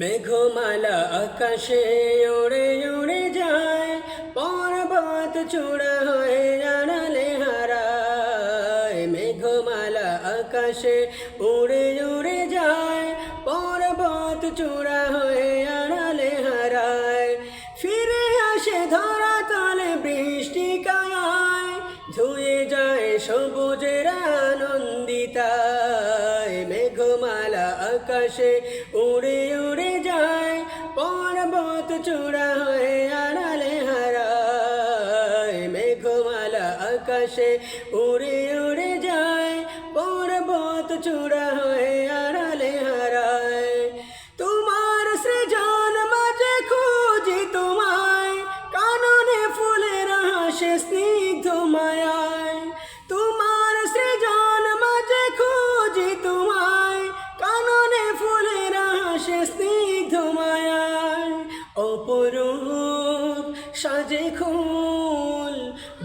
মেঘমালা আকাশে উড়ে উড়ে যায়, পর্বত চূড়া হয়ে আড়ালে হারায়। মেঘমালা আকাশে উড়ে উড়ে যায়, পর্বত চূড়া হয়ে আড়ালে হারায়। ফিরে আসে ধরা তলে বৃষ্টি কায়ায়, ধুয়ে যায় সবুজের আনন্দিতায়। মেঘমালা আকাশে উড়ে উড়ে যায়, পর্বত চূড়া হয়ে আড়ালে হারায়। মেঘমালা আকাশে উড়ে উড়ে যায়, পর্বত চূড়া হয়ে আড়ালে হারায়। তোমার সৃজন মাঝে খুঁজি তোমায়, কাননে ফুলের হাসে স্নিগ্ধ মায়ায়। তোমার সৃজন মাঝে খুঁজি তোমায়, কাননে ফুলের হাসে স্নিগ্ধ মায়ায়। অপরূপ সাজে ফুল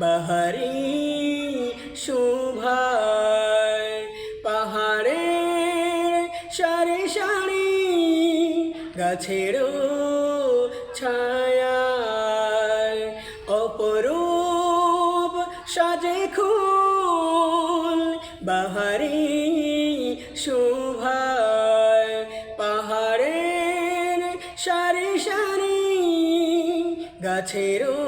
বাহারি শোভায়, পাহাড়ের সারি সারি গাছেরও ছায়ায়। অপরূপ সাজে ফুল বাহারি শোভায়, পাহাড়ের সারি সারি গাছেরও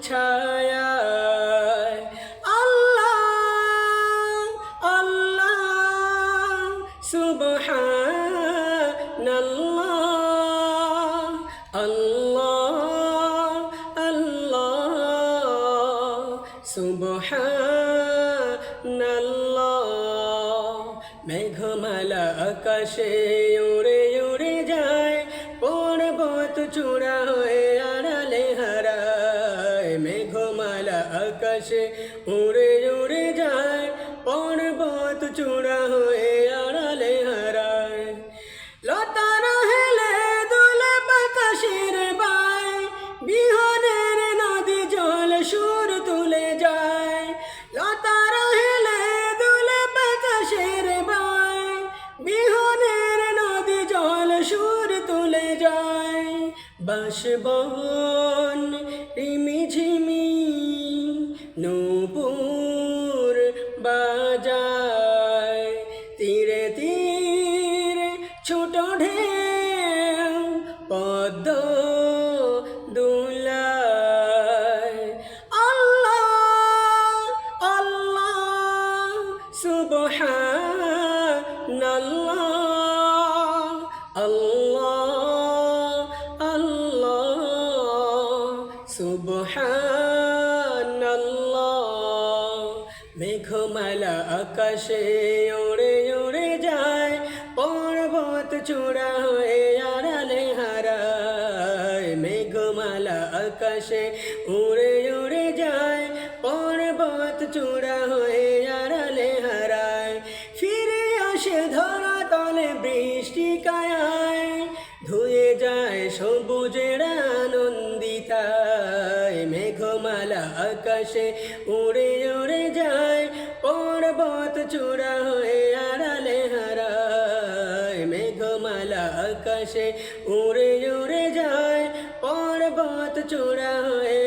ছায়ায়। আল্লাহ আল্লাহ সুবহানাল্লাহ, আল্লাহ আল্লাহ সুবহানাল্লাহ। মেঘমালা আকাশে উড়ে উড়ে যায়, পর্বত চূড়া হয়ে আড়ালে হারায়। মেঘমালা আকাশে উড়ে উড়ে যায়, পর্বত চূড়া হয়ে আড়ালে হারায়। লতার হেলে দুলে বাতাসের বায়, বিহনের নদী জল সুর তুলে যায়। লতার হেলে দুলে বাতাসের বায়, বিহনের নদী জল সুর তুলে যায়। বাঁশবন রিমি ঝিমি নূপুর বাজায়, তীরে তীরে ছোট ঢেউ পদ্ম দোলায়। আল্লাহ আল্লাহ সুবহানাল্লাহ, আল্লাহ আল্লাহ সুবহানাল্লাহ। মেঘমালা আকাশে উড়ে উড়ে যায়, পর্বত চূড়া হয়ে আড়ালে হারায়। মেঘমালা আকাশে উড়ে উড়ে যায়, পর্বত চূড়া হয়ে আড়ালে হারায়। ফিরে আসে ধরা তলে বৃষ্টি কায়ায়, ধুয়ে যায় সবুজের আনন্দিতায়। মেঘমালা আকাশে উড়ে উড়ে যায়, পর্বত চূড়া হয়ে আড়ালে হারায়। মেঘমালা আকাশে উড়ে উড়ে যায়, পর্বত চূড়া হয়ে